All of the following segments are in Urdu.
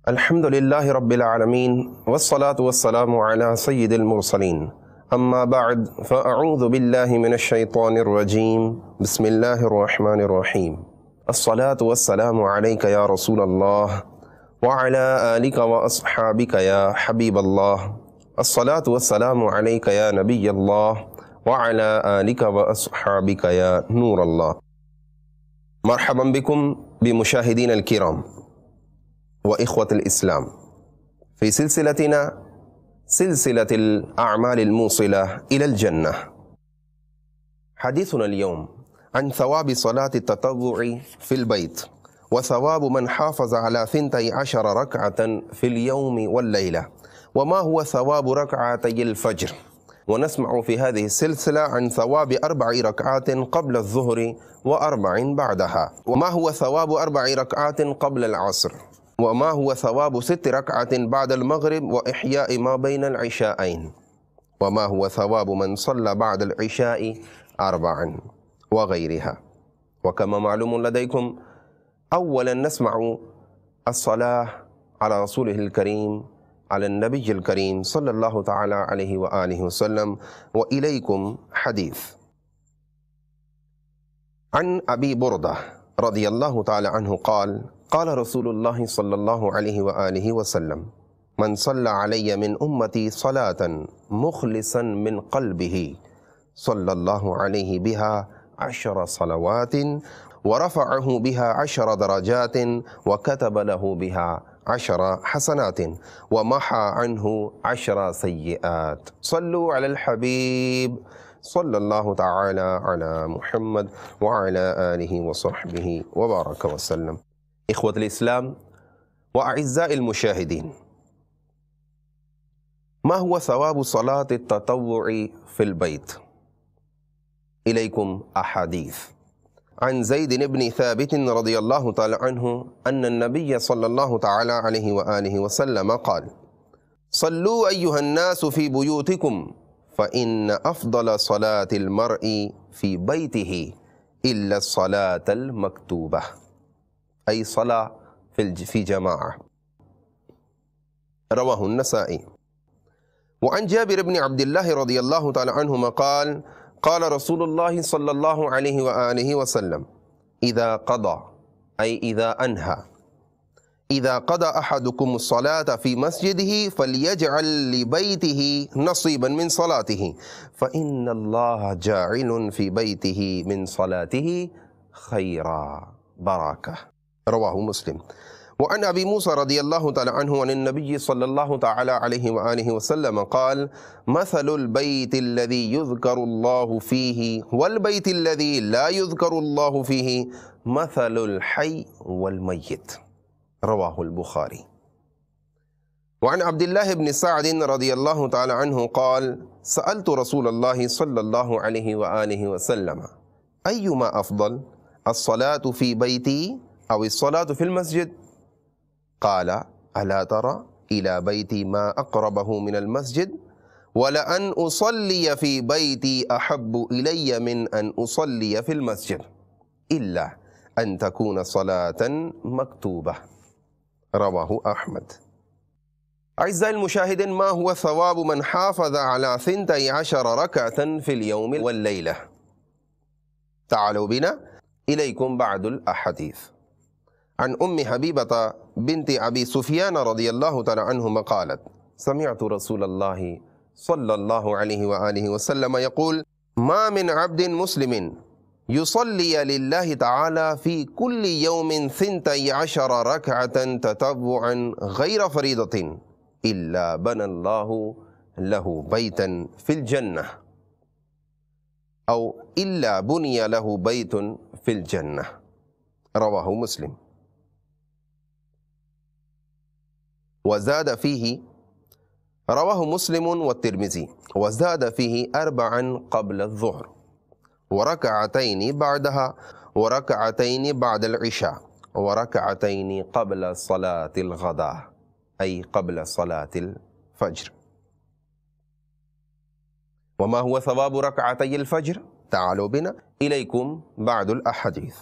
الحمد لله رب العالمين والصلاة والسلام على سيد المرسلين أما بعد فأعوذ بالله من الشيطان الرجيم بسم الله الرحمن الرحيم الصلاة والسلام عليك يا رسول الله وعلى آلك وأصحابك يا حبيب الله الصلاة والسلام عليك يا نبي الله وعلى آلك وأصحابك يا نور الله. مرحبا بكم بمشاهدين الكرام وإخوة الإسلام في سلسلتنا سلسلة الأعمال الموصلة إلى الجنة. حديثنا اليوم عن ثواب صلاة التطوع في البيت وثواب من حافظ على 12 ركعة في اليوم والليلة، وما هو ثواب ركعتي الفجر. ونسمع في هذه السلسلة عن ثواب 4 ركعات قبل الظهر و4 بعدها، وما هو ثواب 4 ركعات قبل العصر، وما هو ثواب 6 ركعات بعد المغرب وإحياء ما بين العشاءين، وما هو ثواب من صلى بعد العشاء 4 وغيرها. وكما معلوم لديكم، أولا نسمع الصلاة على رسوله الكريم، على النبي الكريم صلى الله تعالى عليه وآله وسلم. وإليكم حديث عن أبي بردة رضي الله تعالى عنه قال: قال رسول الله صلى الله عليه وآله وسلم: من صلى علي من أمتي صلاة مخلصا من قلبه صلى الله عليه بها 10 صلوات ورفعه بها 10 درجات وكتب له بها 10 حسنات ومحى عنه 10 سيئات. صلوا على الحبيب صلى الله تعالى على محمد وعلى آله وصحبه وبارك وسلم. إخوة الإسلام وأعزائي المشاهدين، ما هو ثواب صلاة التطوع في البيت؟ إليكم أحاديث عن زيد بن ثابت رضي الله تعالى عنه أن النبي صلى الله تعالى عليه وآله وسلم قال: صلوا أيها الناس في بيوتكم فإن أفضل صلاة المرء في بيته إلا الصلاة المكتوبة، أي صلاة في جماعة. رواه النسائي. وعن جابر بن عبد الله رضي الله تعالى عنهما قال: قال رسول الله صلى الله عليه وآله وسلم: إذا قضى، أي إذا أنهى، إذا قضى أحدكم الصلاة في مسجده فليجعل لبيته نصيبا من صلاته، فإن الله جاعل في بيته من صلاته خيرا بركة. رواه مسلم. وعن أبي موسى رضي الله تعالى عنه عن النبي صلى الله تعالى عليه وآله وسلم قال: مثل البيت الذي يذكر الله فيه والبيت الذي لا يذكر الله فيه مثل الحي والميت. رواه البخاري. وعن عبد الله بن سعد رضي الله تعالى عنه قال: سألت رسول الله صلى الله عليه وآله وسلم: أيما أفضل، الصلاة في بيتي أو الصلاة في المسجد؟ قال: ألا ترى إلى بيتي ما أقربه من المسجد، ولأن أصلي في بيتي أحب إلي من أن أصلي في المسجد، إلا أن تكون صلاة مكتوبة. رواه أحمد. أعزائي المشاهدين، ما هو ثواب من حافظ على 12 ركعة في اليوم والليلة؟ تعالوا بنا إليكم بعض الأحاديث. عن أم حبيبة بنت أبي سفيان رضي الله تعالى عنهما قالت: سمعت رسول الله صلى الله عليه وآله وسلم يقول: ما من عبد مسلم يصلي لله تعالى في كل يوم 12 ركعة تطوعا غير فريضة إلا بنى الله له بيتا في الجنة، أو إلا بني له بيت في الجنة. رواه مسلم. وزاد فيه، رواه مسلم والترمذي، وزاد فيه 4 قبل الظهر وركعتين بعدها وركعتين بعد العشاء وركعتين قبل صلاة الغداء، أي قبل صلاة الفجر. وما هو ثواب ركعتي الفجر؟ تعالوا بنا إليكم بعض الأحاديث.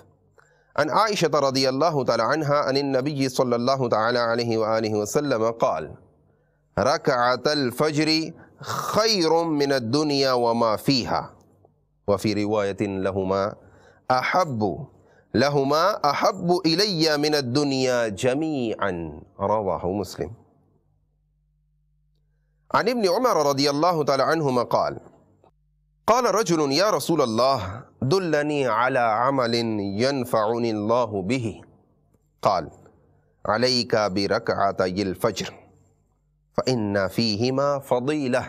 عن عائشة رضي الله تعالى عنها عن النبي صلى الله تعالى عليه وآله وسلم قال ركعة الفجر خير من الدنيا وما فيها وفي رواية لهما أحب إلي من الدنيا جميعا رواه مسلم. عن ابن عمر رضي الله تعالى عنهما قال قال رجل يا رسول الله دلني على عمل ينفعني الله به قال عليك بركعتي الفجر فإن فيهما فضيلة.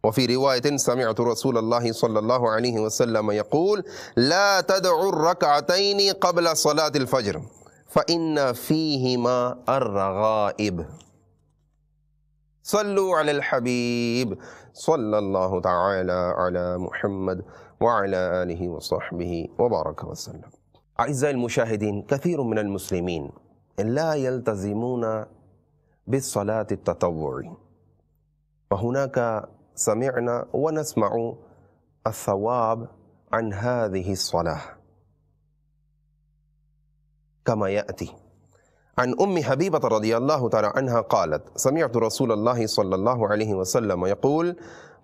وفي رواية سمعت رسول الله صلى الله عليه وسلم يقول لا تدعوا الركعتين قبل صلاة الفجر فإن فيهما الرغائب. صلوا على الحبيب صلى الله تعالى على محمد وعلى آله وصحبه وبارك وسلم. أعزائي المشاهدين، كثير من المسلمين لا يلتزمون بالصلاة التطوع، وهناك سمعنا ونسمع الثواب عن هذه الصلاة كما يأتي. عن أم حبيبة رضي الله تعالى عنها قالت سمعت رسول الله صلى الله عليه وسلم يقول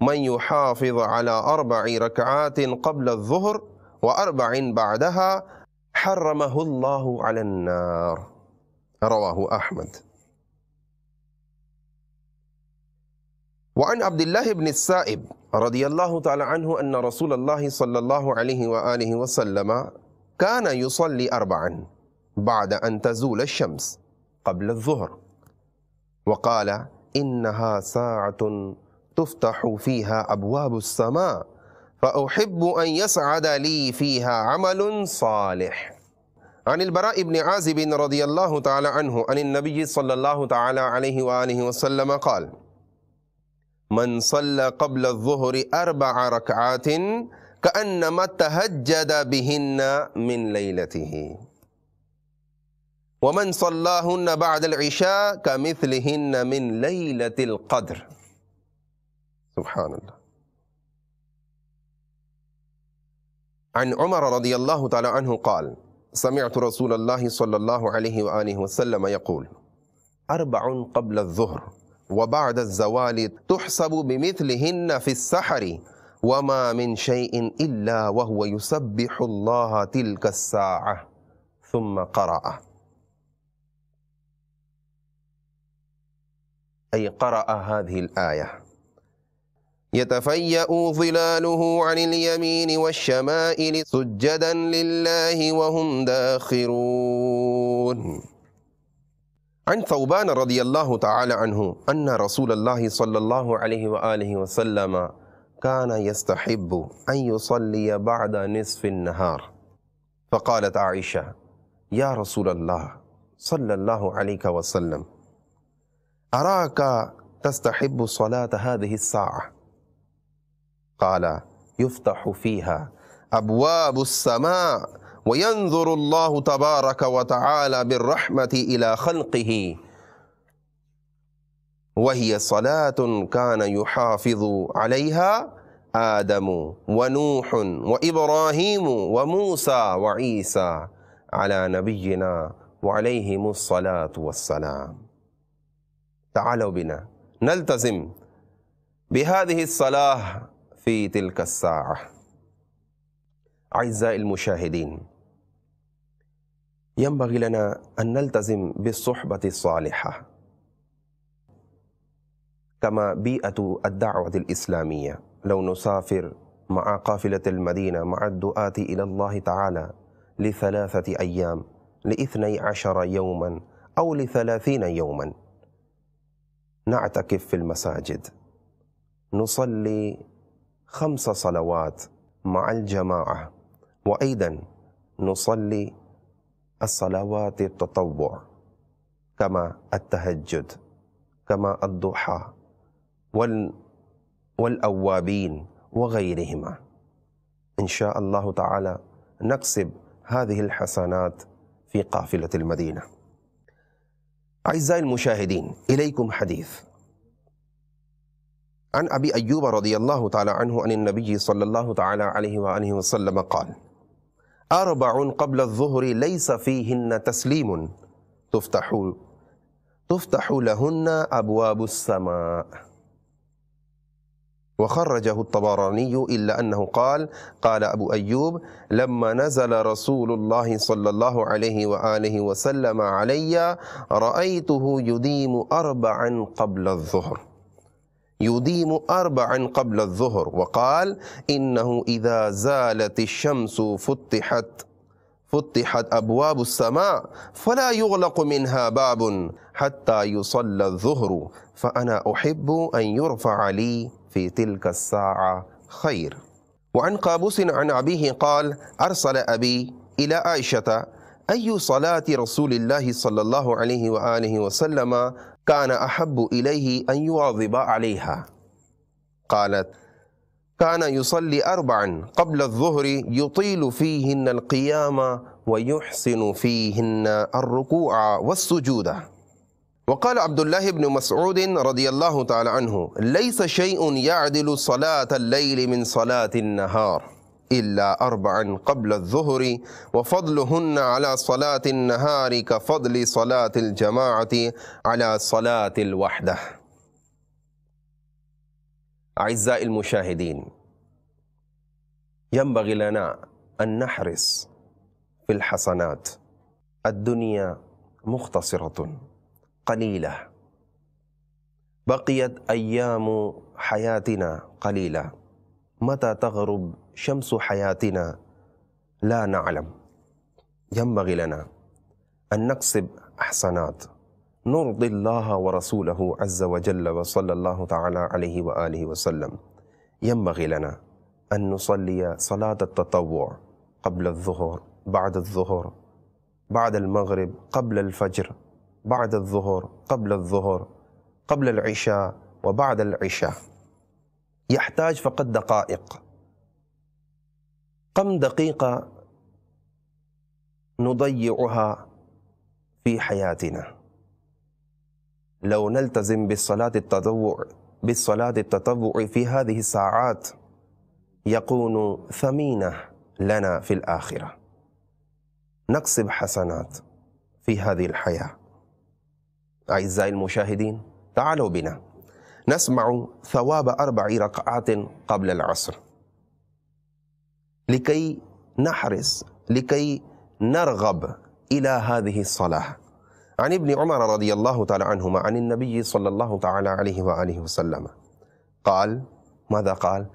من يحافظ على 4 ركعات قبل الظهر و4 بعدها حرمه الله على النار رواه أحمد. وعن عبد الله بن السائب رضي الله تعالى عنه أن رسول الله صلى الله عليه وآله وسلم كان يصلي 4 بعد أن تزول الشمس قبل الظهر وقال إنها ساعة تفتح فيها أبواب السماء فأحب أن يسعد لي فيها عمل صالح. عن البراء بن عازب رضي الله تعالى عنه عن النبي صلى الله تعالى عليه وآله وسلم قال من صلى قبل الظهر 4 ركعات كأنما تهجد بهن من ليلته ومن صلاهن بعد العشاء كمثلهن من ليلة القدر. سبحان الله. عن عمر رضي الله تعالى عنه قال سمعت رسول الله صلى الله عليه وآله وسلم يقول 4 قبل الظهر وبعد الزوال تحسب بمثلهن في السحر وما من شيء إلا وهو يسبح الله تلك الساعة. ثم قرأ أي قرأ هذه الآية يتفيأ ظلاله عن اليمين والشمائل سجدا لله وهم داخرون. عن ثوبان رضي الله تعالى عنه أن رسول الله صلى الله عليه وآله وسلم كان يستحب أن يصلي بعد نصف النهار فقالت عائشة يا رسول الله صلى الله عليه وسلم أراك تستحب صلاة هذه الساعة قال يفتح فيها أبواب السماء وينظر الله تبارك وتعالى بالرحمة إلى خلقه وهي صلاة كان يحافظ عليها آدم ونوح وإبراهيم وموسى وعيسى على نبينا وعليهم الصلاة والسلام. تعالوا بنا نلتزم بهذه الصلاة في تلك الساعة. أعزائي المشاهدين، ينبغي لنا أن نلتزم بالصحبة الصالحة كما بيئة الدعوة الإسلامية. لو نسافر مع قافلة المدينة مع الدعاة إلى الله تعالى ل3 أيام ل12 يوما أو ل30 يوما نعتكف في المساجد نصلي 5 صلوات مع الجماعة وأيضا نصلي الصلوات التطوع كما التهجد كما الضحى والأوابين وغيرهما. إن شاء الله تعالى نكسب هذه الحسنات في قافلة المدينة. أعزائي المشاهدين، إليكم حديث عن أبي أيوب رضي الله تعالى عنه عن النبي صلى الله تعالى عليه وآله وسلم قال أربع قبل الظهر ليس فيهن تسليم تفتح لهن أبواب السماء. وخرجه الطبراني إلا أنه قال أبو أيوب لما نزل رسول الله صلى الله عليه وآله وسلم علي رأيته يديم أربعا قبل الظهر وقال إنه إذا زالت الشمس فتحت أبواب السماء فلا يغلق منها باب حتى يصلى الظهر فأنا أحب أن يرفع لي في تلك الساعة خير. وعن قابوس عن أبيه قال أرسل أبي إلى عائشة أي صلاة رسول الله صلى الله عليه وآله وسلم كان أحب إليه أن يواظب عليها؟ قالت كان يصلي أربعا قبل الظهر يطيل فيهن القيام ويحسن فيهن الركوع والسجود. وقال عبد الله بن مسعود رضي الله تعالى عنه ليس شيء يعدل صلاة الليل من صلاة النهار إلا أربعا قبل الظهر وفضلهن على صلاة النهار كفضل صلاة الجماعة على صلاة الوحدة. أعزائي المشاهدين، ينبغي لنا أن نحرص في الحسنات. الدنيا مختصرة قليلة، بقيت أيام حياتنا قليلة، متى تغرب شمس حياتنا لا نعلم. ينبغي لنا أن نكسب حسنات نرضي الله ورسوله عز وجل وصلى الله تعالى عليه وآله وسلم. ينبغي لنا أن نصلي صلاة التطوع قبل الظهر، بعد الظهر، بعد المغرب، قبل الفجر، بعد الظهر، قبل الظهر، قبل العشاء وبعد العشاء. يحتاج فقط دقائق. كم دقيقة نضيعها في حياتنا؟ لو نلتزم بالصلاة التطوع في هذه الساعات يكون ثمينة لنا في الآخرة. نكسب حسنات في هذه الحياة. أعزائي المشاهدين، تعالوا بنا نسمع ثواب 4 ركعات قبل العصر لكي نحرص، لكي نرغب إلى هذه الصلاة. عن ابن عمر رضي الله تعالى عنهما عن النبي صلى الله تعالى عليه وآله وسلم قال، ماذا قال؟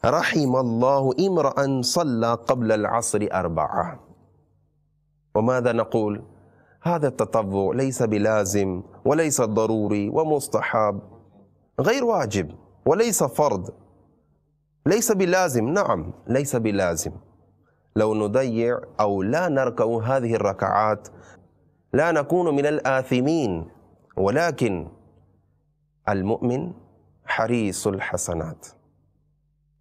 رحم الله امرأ صلى قبل العصر 4. وماذا نقول؟ هذا التطوع ليس بلازم وليس ضروري ومستحب، غير واجب وليس فرض، ليس بلازم. نعم، ليس بلازم. لو نضيع أو لا نركع هذه الركعات لا نكون من الآثمين، ولكن المؤمن حريص الحسنات.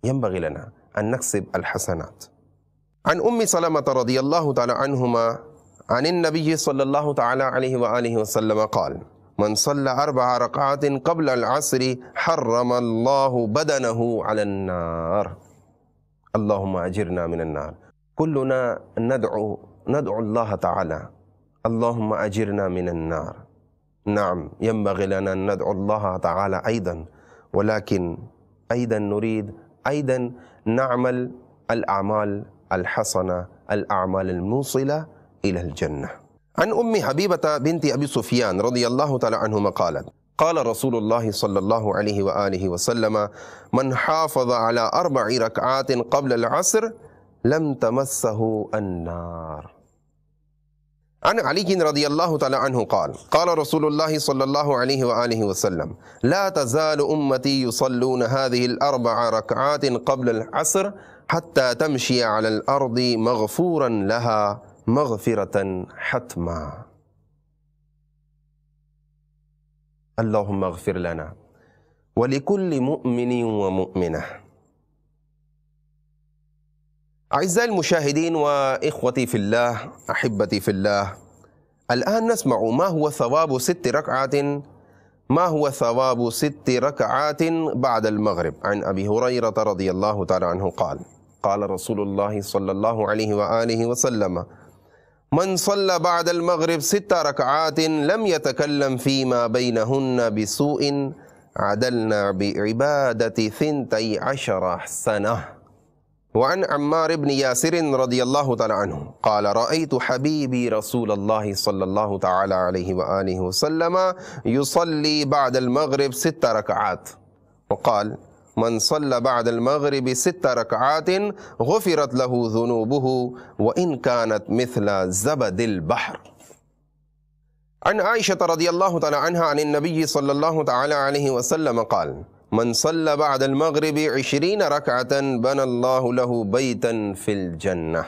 ينبغي لنا أن نكسب الحسنات. عن أم سلمة رضي الله تعالى عنهما عن النبي صلى الله تعالى عليه وآله وسلم قال من صلى 4 ركعات قبل العصر حرم الله بدنه على النار. اللهم أجرنا من النار. كلنا ندعو الله تعالى اللهم أجرنا من النار. نعم، ينبغي لنا أن ندعو الله تعالى أيضا، ولكن أيضا نريد أيضا نعمل الأعمال الحسنة، الأعمال الموصلة إلى الجنة. عن أم حبيبة بنت أبي سفيان رضي الله تعالى عنهما قالت قال رسول الله صلى الله عليه وآله وسلم من حافظ على 4 ركعات قبل العصر لم تمسه النار. عن علي رضي الله تعالى عنه قال رسول الله صلى الله عليه وآله وسلم لا تزال أمتي يصلون هذه 4 ركعات قبل العصر حتى تمشي على الأرض مغفورا لها مغفرة حتما. اللهم اغفر لنا ولكل مؤمن ومؤمنة. أعزائي المشاهدين وإخوتي في الله، أحبتي في الله، الآن نسمع ما هو ثواب 6 ركعات بعد المغرب. عن أبي هريرة رضي الله تعالى عنه قال رسول الله صلى الله عليه وآله وسلم من صلى بعد المغرب 6 ركعات لم يتكلم فيما بينهن بسوء عدلنا بعبادة 12 سنة. وعن عمار بن ياسر رضي الله تعالى عنه قال رأيت حبيبي رسول الله صلى الله تعالى عليه وآله وسلم يصلي بعد المغرب 6 ركعات وقال من صلى بعد المغرب 6 ركعات غفرت له ذنوبه وإن كانت مثل زبد البحر. عن عائشة رضي الله تعالى عنها عن النبي صلى الله تعالى عليه وسلم قال من صلى بعد المغرب 20 ركعة بنى الله له بيتا في الجنة.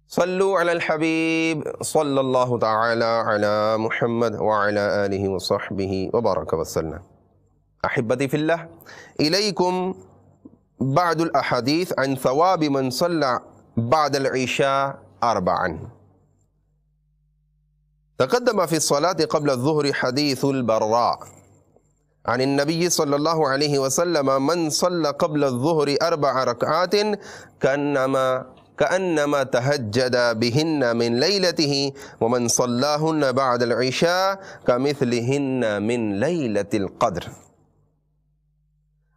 صلوا على الحبيب صلى الله تعالى على محمد وعلى آله وصحبه وبارك وسلم. أحبتي في الله، إليكم بعض الأحاديث عن ثواب من صلى بعد العشاء 4. تقدم في الصلاة قبل الظهر حديث البراء عن النبي صلى الله عليه وسلم من صلى قبل الظهر 4 ركعات كأنما تهجد بهن من ليلته ومن صلاهن بعد العشاء كمثلهن من ليلة القدر.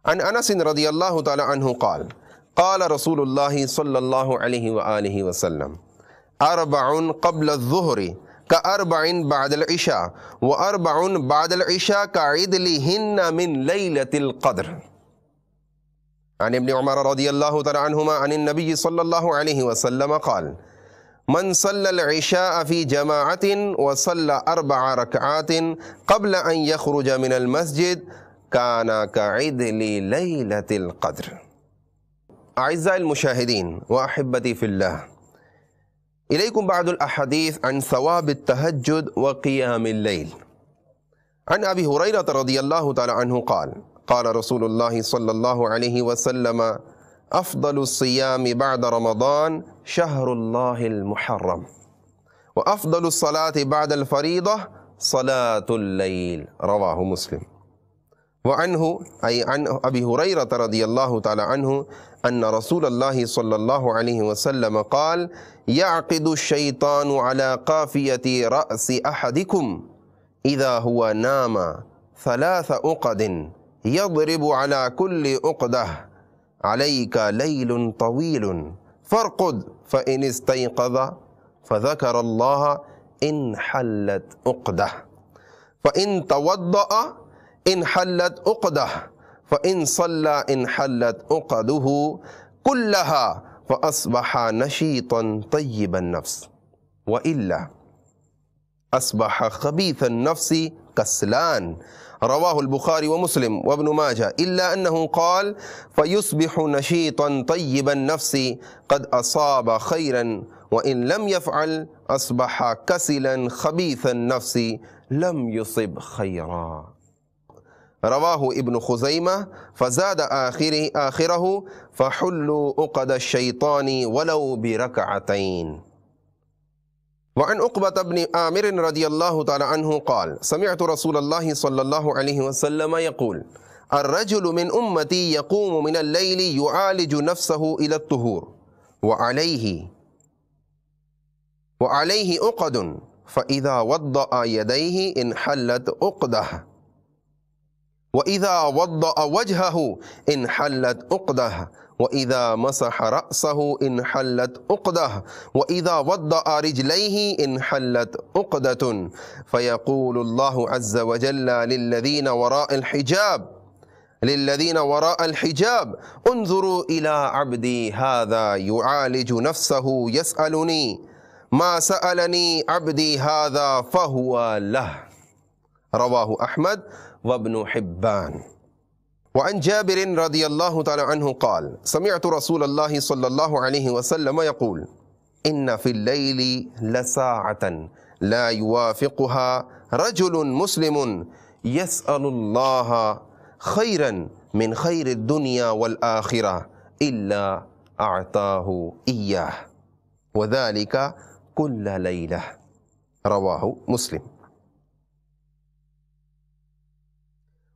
عن أنس رضي الله تعالى عنه قال قال رسول الله صلى الله عليه وآله وسلم 4 قبل الظهر ك4 بعد العشاء و4 بعد العشاء كعدلهن من ليلة القدر. عن ابن عمر رضي الله تعالى عنهما عن النبي صلى الله عليه وسلم قال من صلى العشاء في جماعة وصلى 4 ركعات قبل أن يخرج من المسجد كان كعدل ليلة القدر. أعزائي المشاهدين وأحبتي في الله، إليكم بعض الأحاديث عن ثواب التهجد وقيام الليل. عن أبي هريرة رضي الله تعالى عنه قال قال رسول الله صلى الله عليه وسلم أفضل الصيام بعد رمضان شهر الله المحرم وأفضل الصلاة بعد الفريضة صلاة الليل. رواه مسلم. وعنه أي عن أبي هريرة رضي الله تعالى عنه أن رسول الله صلى الله عليه وسلم قال يعقد الشيطان على قافية رأس أحدكم إذا هو نام 3 عقد يضرب على كل عقدة عليك ليل طويل فارقد فإن استيقظ فذكر الله انحلت عقدة فإن توضأ انحلت عقدة فإن صلى انحلت عقده كلها فأصبح نشيطا طيب النفس وإلا أصبح خبيث النفس كسلان. رواه البخاري ومسلم وابن ماجه إلا أنه قال فيصبح نشيطا طيب النفس قد أصاب خيرا وإن لم يفعل أصبح كسلا خبيث النفس لم يصب خيرا. رواه ابن خزيمة فزاد آخره فحلوا عقد الشيطان ولو بركعتين. وعن عقبة بن عامر رضي الله تعالى عنه قال سمعت رسول الله صلى الله عليه وسلم يقول الرجل من أمتي يقوم من الليل يعالج نفسه إلى الطهور وعليه عقد فإذا وضأ يديه انحلت عقده وإذا وضأ وجهه انحلت عقده وإذا مسح رأسه انحلت عقده وإذا وضأ رجليه انحلت عقدة فيقول الله عز وجل للذين وراء الحجاب انظروا إلى عبدي هذا يعالج نفسه يسألني ما سألني عبدي هذا فهو له. رواه أحمد وابن حبان. وعن جابر رضي الله تعالى عنه قال سمعت رسول الله صلى الله عليه وسلم يقول إن في الليل لساعة لا يوافقها رجل مسلم يسأل الله خيرا من خير الدنيا والآخرة إلا أعطاه إياه وذلك كل ليلة. رواه مسلم.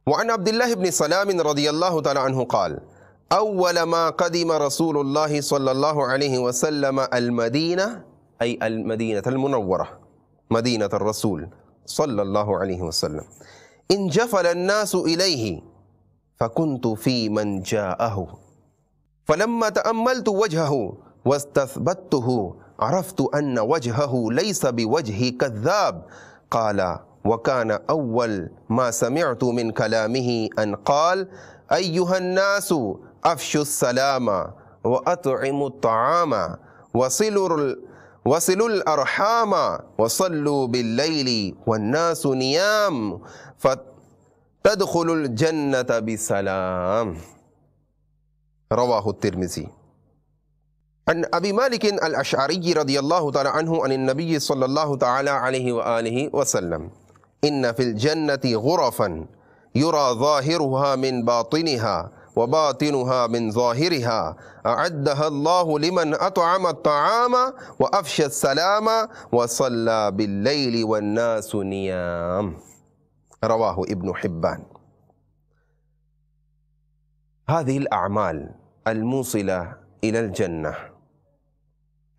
وعن عبد الله بن سلام رضي الله تعالى عنه قال أول ما قدم رسول الله صلى الله عليه وسلم المدينة أي المدينة المنورة مدينة الرسول صلى الله عليه وسلم انجفل الناس إليه فكنت في من جاءه فلما تأملت وجهه واستثبته عرفت أن وجهه ليس بوجه كذاب. قال وكان أول ما سمعت من كلامه أن قال أيها الناس أفشوا السلام وأطعموا الطعام وصلوا الأرحام وصلوا بالليل والناس نيام فتدخلوا الجنة بسلام. رواه الترمذي. عن أبي مالك الأشعري رضي الله تعالى عنه عن النبي صلى الله تعالى عليه وآله وسلم إن في الجنة غرفا يرى ظاهرها من باطنها وباطنها من ظاهرها أعدها الله لمن أطعم الطعام وأفشى السلام وصلى بالليل والناس نيام. رواه ابن حبان. هذه الأعمال الموصلة إلى الجنة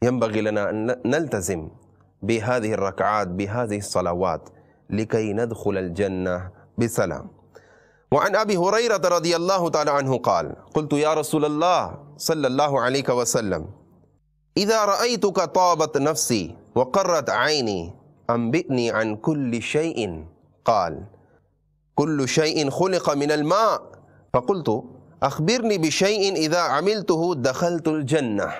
ينبغي لنا أن نلتزم بهذه الركعات بهذه الصلوات لكي ندخل الجنة بسلام. وعن أبي هريرة رضي الله تعالى عنه قال قلت يا رسول الله صلى الله عليه وسلم إذا رأيتك طابت نفسي وقرت عيني أنبئني عن كل شيء. قال كل شيء خلق من الماء. فقلت أخبرني بشيء إذا عملته دخلت الجنة.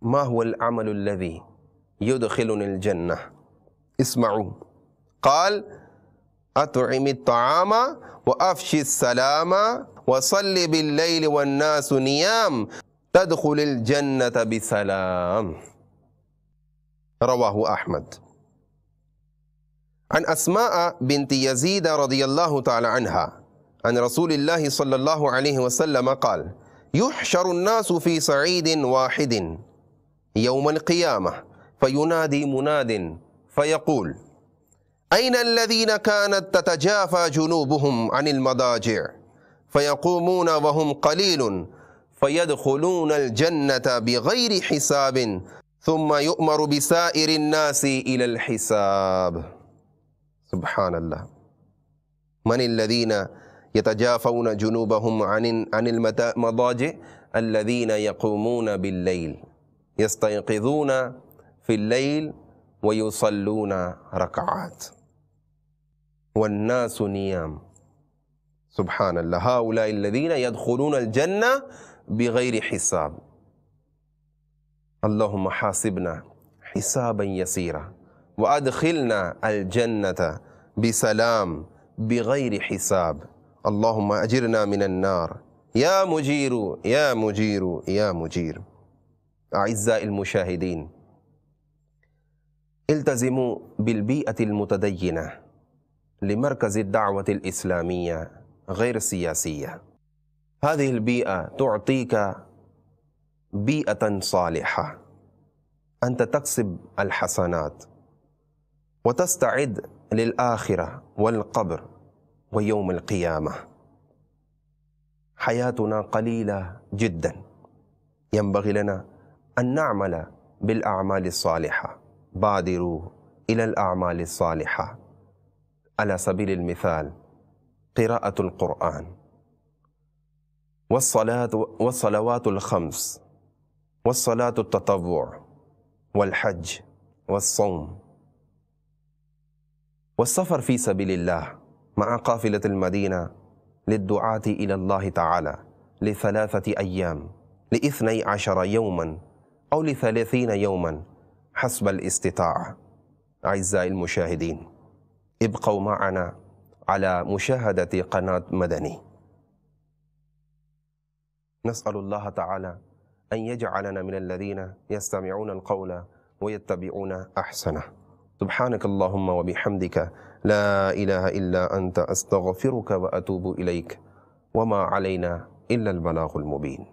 ما هو العمل الذي يدخلني الجنة؟ اسمعوا. قال أطعم الطعام وأفشي السلام وصل بالليل والناس نيام تدخل الجنة بسلام. رواه أحمد. عن أسماء بنت يزيد رضي الله تعالى عنها عن رسول الله صلى الله عليه وسلم قال يحشر الناس في صعيد واحد يوم القيامة فينادي مناد فيقول أين الذين كانت تتجافى جنوبهم عن المضاجع فيقومون وهم قليل فيدخلون الجنة بغير حساب ثم يؤمر بسائر الناس إلى الحساب. سبحان الله. من الذين يتجافون جنوبهم عن المضاجع؟ الذين يقومون بالليل يستيقظون في الليل ويصلون ركعات والناس نيام. سبحان الله. هؤلاء الذين يدخلون الجنة بغير حساب. اللهم حاسبنا حسابا يسيرا وأدخلنا الجنة بسلام بغير حساب. اللهم أجرنا من النار يا مجير يا مجير يا مجير. أعزائي المشاهدين، التزموا بالبيئة المتدينة لمركز الدعوة الإسلامية غير السياسية. هذه البيئة تعطيك بيئة صالحة، أنت تكسب الحسنات وتستعد للآخرة والقبر ويوم القيامة. حياتنا قليلة جدا، ينبغي لنا أن نعمل بالأعمال الصالحة. بادروا إلى الأعمال الصالحة. على سبيل المثال قراءة القرآن والصلوات الخمس والصلاة التطوع والحج والصوم والسفر في سبيل الله مع قافلة المدينة للدعاة إلى الله تعالى ل3 أيام ل12 يوما أو ل30 يوما حسب الاستطاعة. أعزائي المشاهدين، ابقوا معنا على مشاهدة قناة مدني. نسأل الله تعالى أن يجعلنا من الذين يستمعون القول ويتبعون أحسنه. سبحانك اللهم وبحمدك لا إله إلا أنت أستغفرك وأتوب إليك وما علينا إلا البلاغ المبين.